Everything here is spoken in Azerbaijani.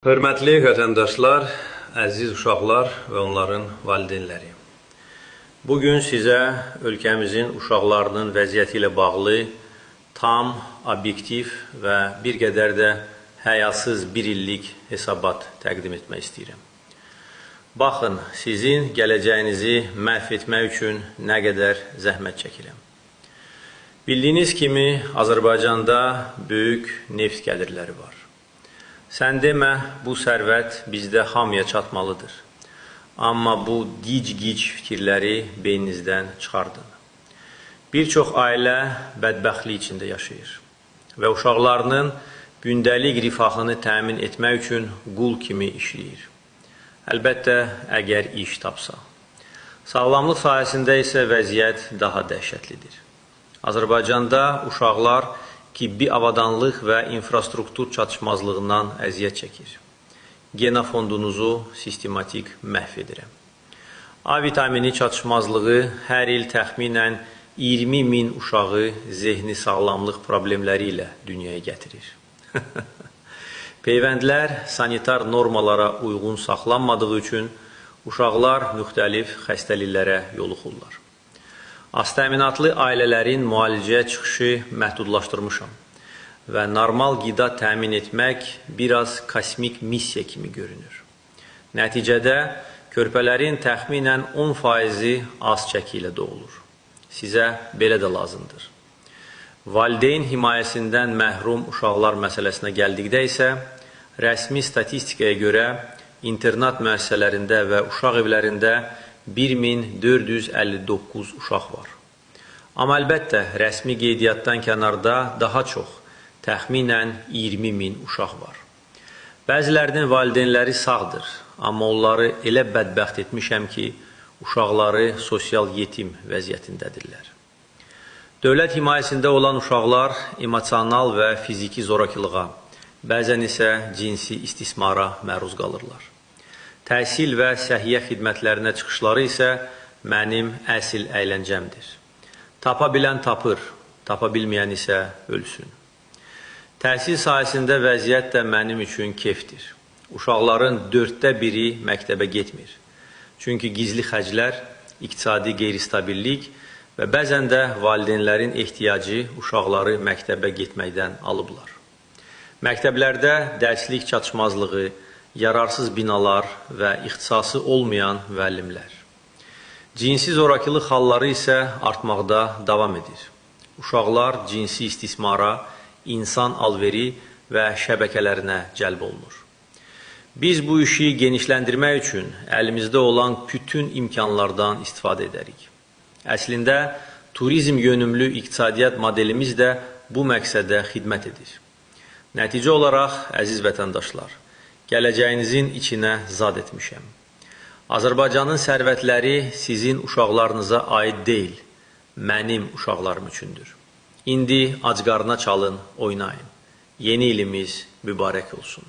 Hörmətli vətəndaşlar, əziz uşaqlar və onların valideynləri. Bugün sizə ölkəmizin uşaqlarının vəziyyəti ilə bağlı tam, obyektiv və bir qədər də həyasız bir illik hesabat təqdim etmək istəyirəm. Baxın, sizin gələcəyinizi məhv etmək üçün nə qədər zəhmət çəkirəm. Bildiyiniz kimi, Azərbaycanda böyük neft gəlirləri var. Sən demə, bu sərvət bizdə hamıya çatmalıdır. Amma bu gic-gic fikirləri beyninizdən çıxardın. Bir çox ailə bədbəxtlik içində yaşayır və uşaqlarının gündəlik rifahını təmin etmək üçün qul kimi işləyir. Əlbəttə, əgər iş tapsa. Sağlamlıq sahəsində isə vəziyyət daha dəhşətlidir. Azərbaycanda uşaqlar tibbi avadanlıq və infrastruktur çatışmazlığından əziyyət çəkir. Genofondunuzu sistematik məhv edirəm. A vitamini çatışmazlığı hər il təxminən 20.000 uşağı zehni sağlamlıq problemləri ilə dünyaya gətirir. Peyvəndlər sanitar normalara uyğun saxlanmadığı üçün uşaqlar müxtəlif xəstəliklərə yoluxurlar. Aztəminatlı ailələrin müalicəyə çıxışı məhdudlaşdırmışam və normal qida təmin etmək biraz kosmik missiya kimi görünür. Nəticədə, körpələrin təxminən 10%-i az çəki ilə doğulur. Sizə belə də lazımdır. Valideyn himayəsindən məhrum uşaqlar məsələsinə gəldikdə isə, rəsmi statistikaya görə internat müəssisələrində və uşaq evlərində 1459 uşaq var. Amma əlbəttə, rəsmi qeydiyyatdan kənarda daha çox, təxminən 20.000 uşaq var. Bəzilərinin valideynləri sağdır, amma onları elə bədbəxt etmişəm ki, uşaqları sosial yetim vəziyyətindədirlər. Dövlət himayəsində olan uşaqlar emosional və fiziki zorakılığa, bəzən isə cinsi istismara məruz qalırlar. Təhsil və səhiyyə xidmətlərinə çıxışları isə mənim əsl əyləncəmdir. Tapa bilən tapır, tapa bilməyən isə ölsün. Təhsil sahəsində vəziyyət də mənim üçün kefdir. Uşaqların 1/4 məktəbə getmir. Çünki gizli xərclər, iqtisadi qeyri-stabillik və bəzən də valideynlərin ehtiyacı uşaqları məktəbə getməkdən alıblar. Məktəblərdə dərslik çatışmazlığı, yararsız binalar və ixtisası olmayan müəllimlər. Cinsi zorakılıq halları isə artmaqda davam edir. Uşaqlar cinsi istismara, insan alveri və şəbəkələrinə cəlb olunur. Biz bu işi genişləndirmək üçün əlimizdə olan bütün imkanlardan istifadə edərik. Əslində, turizm yönümlü iqtisadiyyat modelimiz də bu məqsədə xidmət edir. Nəticə olaraq, əziz vətəndaşlar, gələcəyinizin içinə zad etmişəm. Azərbaycanın sərvətləri sizin uşaqlarınıza aid deyil, mənim uşaqlarım üçündür. İndi acqarına çalın, oynayın. Yeni ilimiz mübarək olsun.